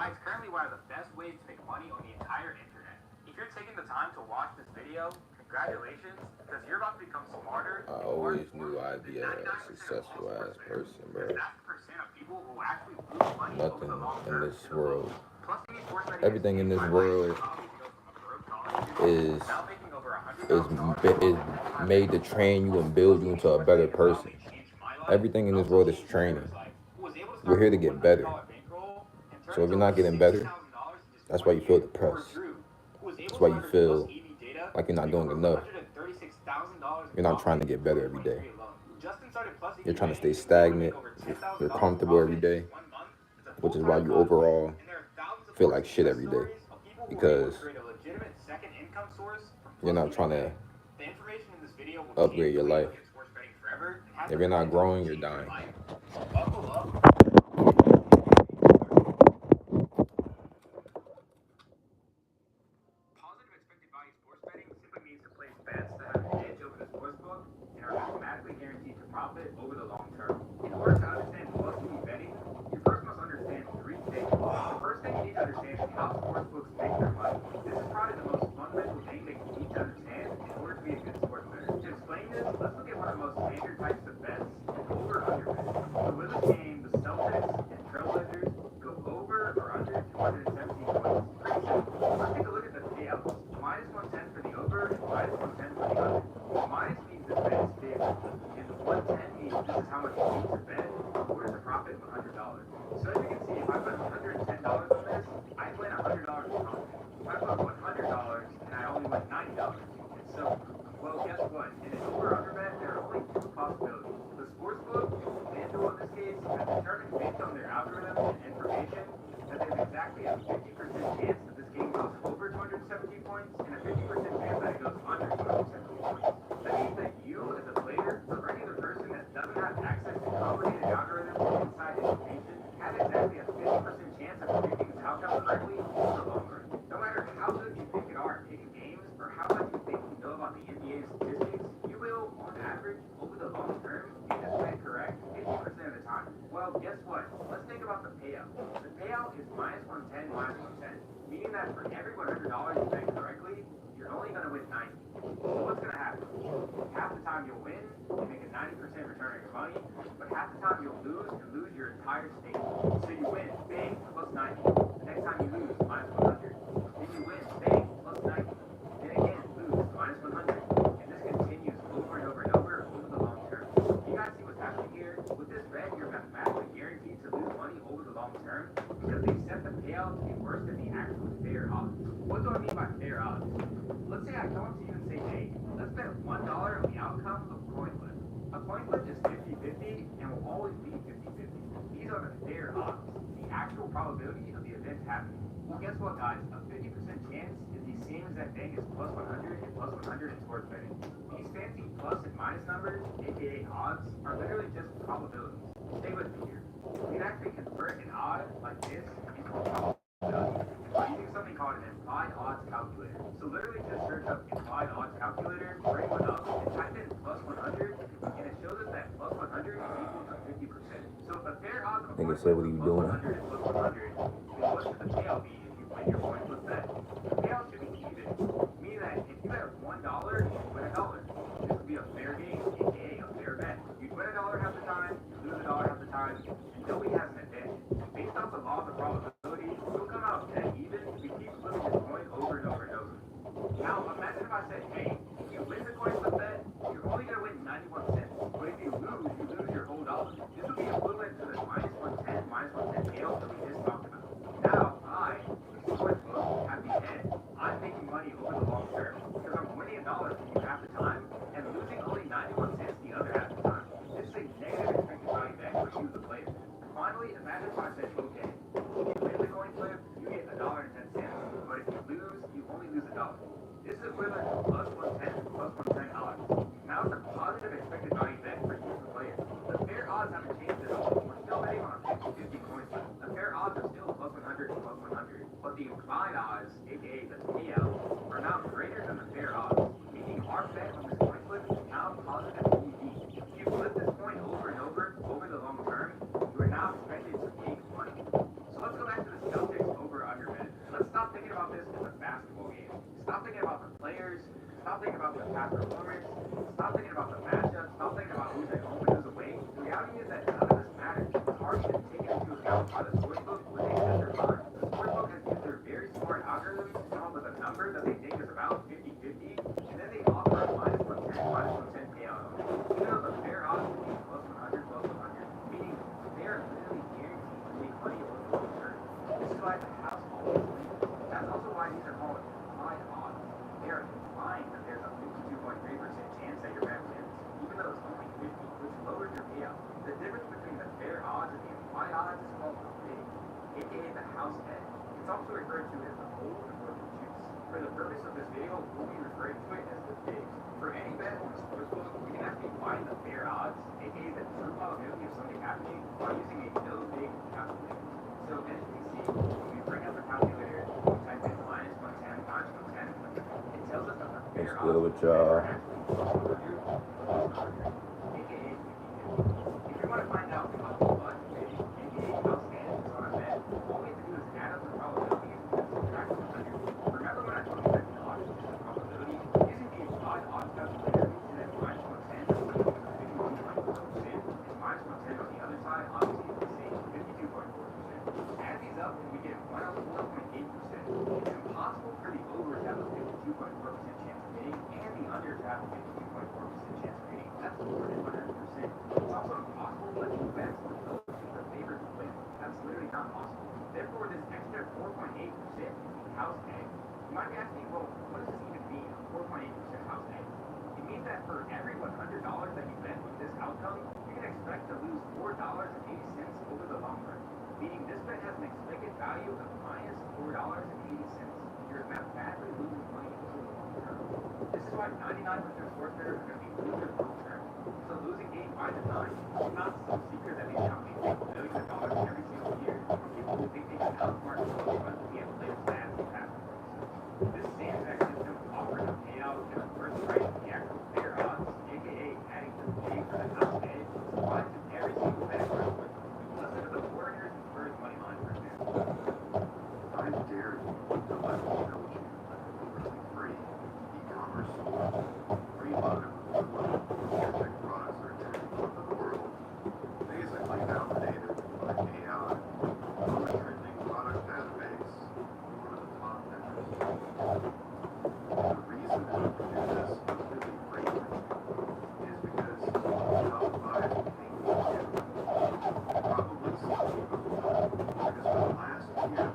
why it's currently one of the best ways to make money on the entire internet. If you're taking the time to watch this video, congratulations, because you're about to become smarter. I always knew I'd be a successful ass person, bro. That's the percent of people who will actually lose money over Nothing the long in term. this world, Plus, sports betting everything in this world is made to train you and build you into a better person. Everything in this world is training. We're here to get better. So if you're not getting better, that's why you feel depressed. That's why you feel like you're not doing enough. You're not trying to get better every day. You're trying to stay stagnant. You're comfortable every day, which is why you overall feel like shit every day, because you're not trying to upgrade your life. If you're not growing, you're dying. Profit over the long term. In order to understand what you be betting, you first must understand three things. The first thing you need to understand is how sportsbooks make their money. This is probably the most fundamental thing that you need to understand in order to be a good sports bettor. To explain this, let's look at one of the most standard types of bets, over or under bet. So with this game, the Celtics and Trailblazers go over or under 217 points. Pretty simple. Let's take a look at the payouts. Minus 110 for the over and minus 110 for the under. Minus means the bet is favored. 110 means this is how much you need to bet in order to profit $100. So as you can see, if I put $110 on this, I win $100 in profit. If I put $100 and I only win $90. And so, well, guess what? In an over-under bet, there are only two possibilities. The sportsbook, FanDuel in this case, has determined based on their algorithm and information that there's exactly a 50% chance that this game goes over 217 points and a 50% chance that it goes under 217 points. That means that you, as a player, a regular person that doesn't have access to complicated algorithms and inside information, has exactly a 50% chance of predicting its outcome correctly in the long run. No matter how good you think you are at picking games or how much you think you know about the NBA statistics, you will, on average, over the long term, get this plan correct 50% of the time. Well, guess what? Let's think about the payout. The payout is minus 110, minus 110, meaning that for every $100 you bet correctly, you're only going to win 90. So what's going to happen? Half the time you'll win, you make a 90% return on your money, but half the time you'll lose and lose your entire stake. So you win, bang, plus 90. The next time you lose, minus 100. Then you win, bang, plus 90. Then again, lose, minus 100. And this continues over and over and over the long term. You guys see what's happening here? With this bet, you're mathematically guaranteed to lose money over the long term because they set the payout to be worse than the actual fair odds. What do I mean by fair odds? Let's say I come up to you and say, hey, let's bet $1 on the outcome of a coin flip. A coin flip is 50-50 and will always be 50-50. These are the fair odds, the actual probability of the event happening. Well, guess what, guys? A 50% chance is the same exact thing as plus 100 and plus 100 in sports betting. These fancy plus and minus numbers, aka odds, are literally just probabilities. Stay with me here. You can actually convert an odd like this into a probability by using something called an implied odds calculator. So literally just search up implied odds calculator, bring one up, and type in plus 100, and it shows us that plus 100 is equal to 50%. So if the fair odds of a coin flip is plus 100 and plus 100, then what should the payout be if you win your coin flip bet? The payout should be even, meaning that if you bet $1, you win $1. This would be a fair game, aka a fair bet. You'd win $1 half the time, you lose $1 half the time, and nobody has an advantage. Based off the laws of probability, you'll come out dead even if you keep flipping this coin over and over and over. Now, imagine if I said, hey, if you win the coin flip bet, you're only going to win 91 cents. But if you lose your whole dollar. This would be equivalent to the minus 110, minus 110 payout that we just talked about. Now, I, the sportsbook, at the end, I'm making money over the long term because I'm winning $1 from you half the time and losing only 91 cents the other half the time. This is a negative expected value bet for you, the player. Finally, imagine if I said, okay, if you win the coin flip, you get $1.10, but if you lose, you only lose $1. This is equivalent to plus 110 plus 110 odds. Now it's a positive expected value bet for you, the player. The fair odds haven't changed at all. We're still betting on a 50-50 coin flip. The fair odds are still plus 100 and plus 100, but the implied odds, aka the payout, are now greater than the fair odds, meaning our bet on this coin flip is now positive EV. If you flip this coin over and over the long term, you are now expected to make money. So let's go back to the Celtics Stop thinking about the past performance. Stop thinking about the matchup. Stop thinking about who's at home and who's away. The reality is that none of this matters. It's already been taken into account by the sportsbook when they set their line. The sportsbook has used their very smart algorithms to come up with a number that they think is about 50-50, and then they offer a minus 110, minus 110 payout on it. Even though the fair odds would be plus 100, plus 100, meaning they are literally guaranteed to make money over the long term. This is why the house always wins. That's also why these are called implied odds. They are implying that there's a 52.3% chance that your bet wins, even though it's only 50, which lowers your payout. The difference between the fair odds and the implied odds is called the big, aka the house edge. It's also referred to as the hold or the juice. For the purpose of this video, we'll be referring to it as the bigs. For any bet on the sportsbook, you can actually find the fair odds, aka the true probability of something happening, by using a no big calculator. So as you can see, when we bring up the calculator, we type in minus 110, minus 110, it tells us that the fair odds with y'all. aka 50-50. If you want to find out how much big, aka how stands is on a bet, all we have to do is add up the probabilities and subtract 100. Remember when I told you that odds is the probability? Using the implied odds calculator, we see that minus 110 is equal to 51.4%, and minus 110 on the other side obviously is the same, 52.4%. Add these up and we get 104.8%. It's impossible for the over to have a 52.4% chance of hitting and the under to have a 52.4% chance of hitting. That's more than 100%. It's also impossible for two bets with no super favorites to win. That's literally not possible. Therefore, this extra 4.8% is the house egg. You might be asking, well, what does this even mean, a 4.8% house egg? It means that for every $100 that you bet with this outcome, you can expect to lose $4.80 over the long run. Meaning this bet has an expected value of minus $4.80. You're mathematically losing money over the long term. This is why 99% of sports bettors are going to be losers long term. So losing 8 by design is not some secret that these companies make billions of dollars every single year from people who think they can outsmart the money run to be able to play stats and past performances. This same exact system offering a payout and a first price the actual fair odds, aka adding the big for the house edge, applies to every single bet across the sportsbook. Let's look at the foreigners and first money line for example. I dare you to let me build you a completely free e-commerce store. Free load of tech products are getting all over the world. Basically validated by AI on a trending product database, one of the top vendors. The reason that we can do this completely free is because Shopify is paying you probably something before. Because for the last year,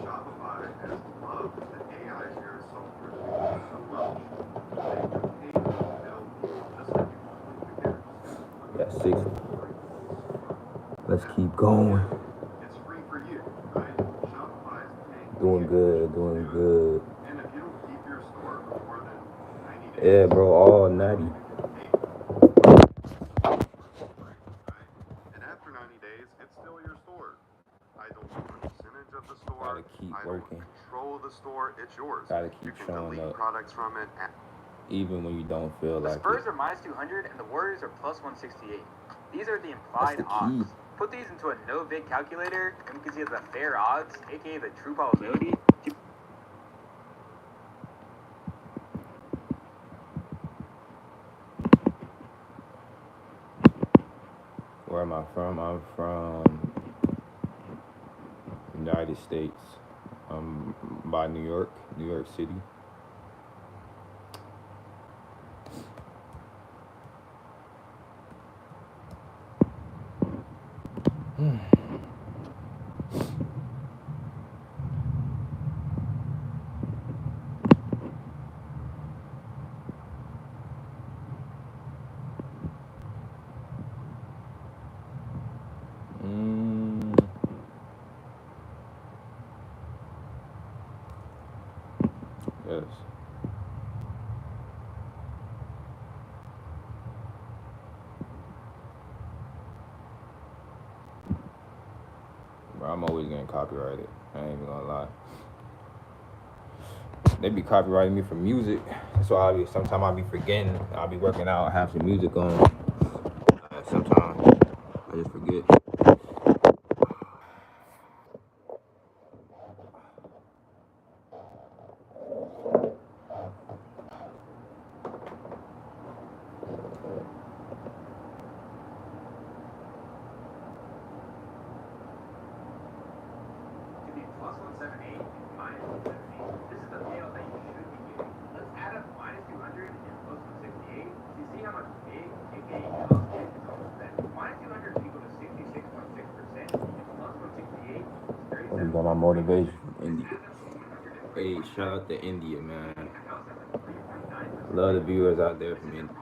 Shopify has loved the AI era software so much that they would pay you to build just like you completely get. Got 60. Let's keep going. It's free for you, right? Shopify is paying Doing you good, doing good. And if you don't keep your store for more than 90 days, Yeah, bro, all natty. you get paid. Right? And after 90 days, it's still your store. I don't own a percentage of the store. Gotta keep I don't working. control the store. It's yours. Gotta keep You can showing delete up. products from it. Even when you don't feel The like Spurs it. are minus 200 and the Warriors are plus 168. These are the That's implied the key. odds. Put these into a no-bid calculator, and you can see the fair odds, aka the true probability. Where am I from? I'm from United States. I'm by New York City. Yes. Bro, I'm always getting copyrighted. I ain't even gonna lie. They be copyrighting me for music. So sometimes I'll be forgetting. I'll be working out, have some music on. Sometimes I just forget. +78 and -178. This is the payout that you should be getting. Let's add up -200 and +168 to see how much big, aka cost is almost that. -200 is equal to 66.6%, and +168 is 37. You got my motivation. India. Hey, shout out to India, man. Love the viewers out there from India.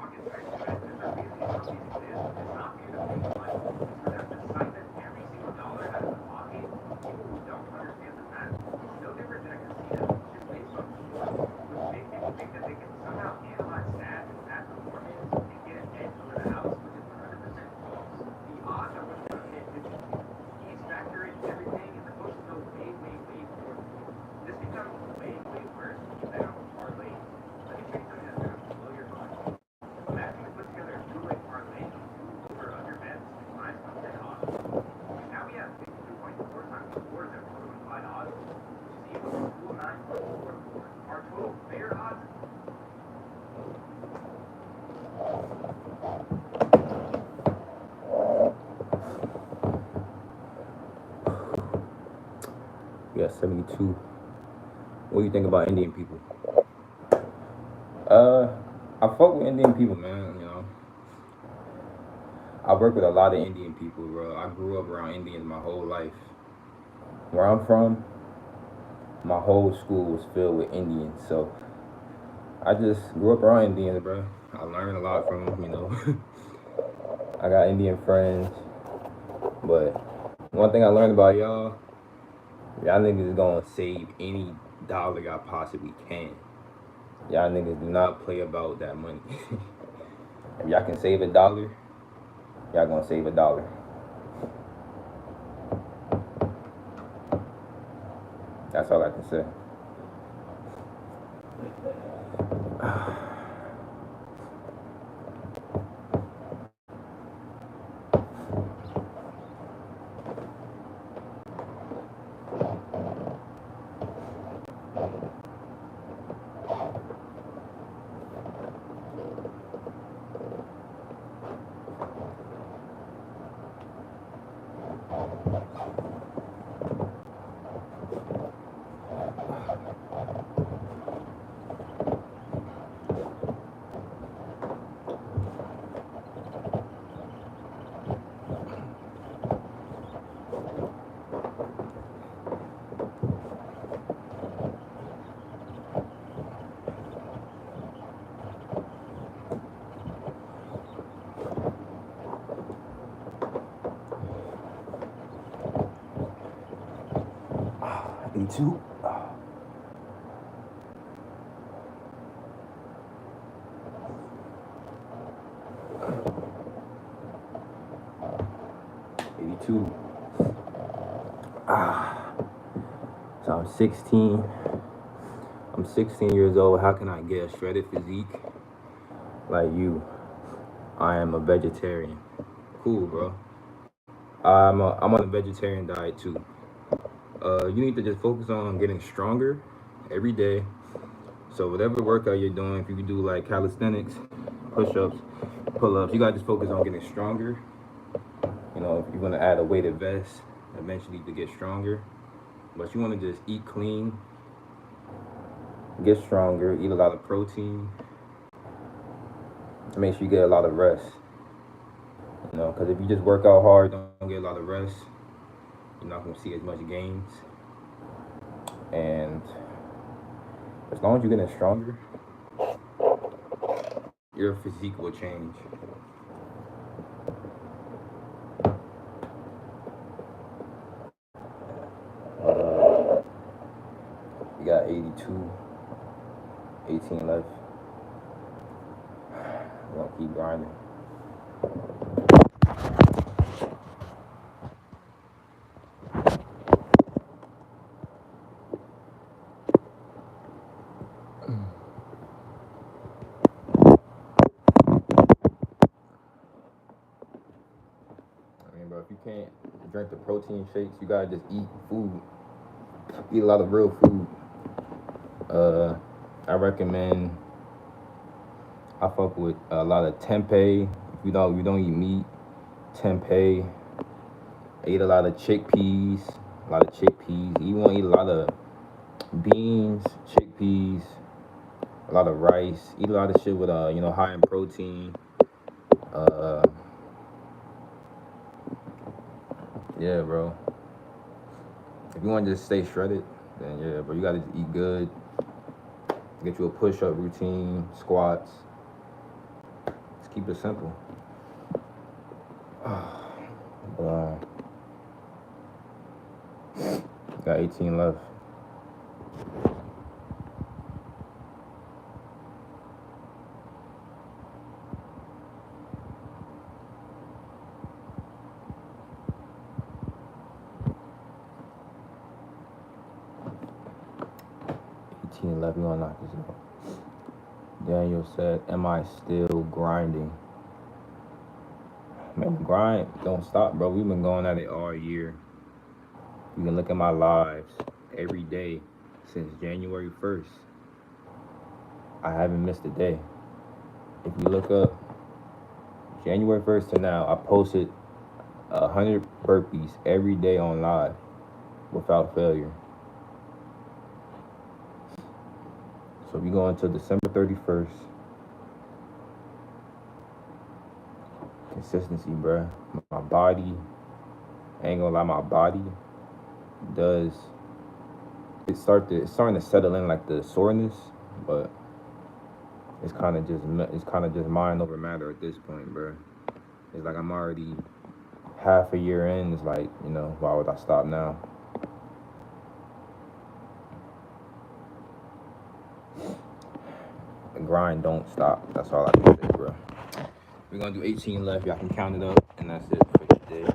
We got 72. What do you think about Indian people? I fuck with Indian people, man. You know, I work with a lot of Indian people, bro. I grew up around Indians my whole life. Where I'm from, my whole school was filled with Indians, so I just grew up around Indians, bro. I learned a lot from them, you know. I got Indian friends, but one thing I learned about y'all niggas is gonna save any dollar y'all possibly can. Y'all niggas do not play about that money. If y'all can save $1, y'all gonna save $1. That's all I can say. E2. 82. So I'm 16. I'm 16 years old. How can I get a shredded physique like you? I am a vegetarian. Cool, bro. I'm on a vegetarian diet too. You need to just focus on getting stronger every day. So whatever workout you're doing, if you can do like calisthenics, push-ups, pull-ups, you gotta just focus on getting stronger. You know, if you want to add a weighted vest eventually to get stronger, but you want to just eat clean, get stronger, eat a lot of protein, make sure you get a lot of rest. You know, because if you just work out hard, don't get a lot of rest, you're not going to see as much gains. And as long as you're getting stronger, your physique will change. You got 82, 18 left. We're going to keep grinding. Bro, if you can't drink the protein shakes, you gotta just eat food. Eat a lot of real food. I recommend. I fuck with a lot of tempeh. If you don't eat meat, tempeh. I eat a lot of chickpeas, A lot of chickpeas. You want to eat a lot of beans, chickpeas, a lot of rice. Eat a lot of shit with high in protein. Uh, yeah, bro. If you want to just stay shredded, then yeah, bro, you gotta eat good. Get you a push-up routine, squats. Just keep it simple. But, got 18 left. Left, we gonna knock this out. Daniel said, "Am I still grinding?" Man, the grind don't stop, bro. We've been going at it all year. You can look at my lives every day since January 1st. I haven't missed a day. If you look up January 1st to now, I posted 100 burpees every day on live without failure. So we go into December 31st. Consistency, bruh. My body, I ain't gonna lie, my body does. It's starting to settle in like the soreness, but it's kind of just mind over matter at this point, bruh. It's like I'm already half a year in. It's like, why would I stop now? The grind don't stop. That's all I can say, bro. We're gonna do 18 left. Y'all can count it up, and that's it for today.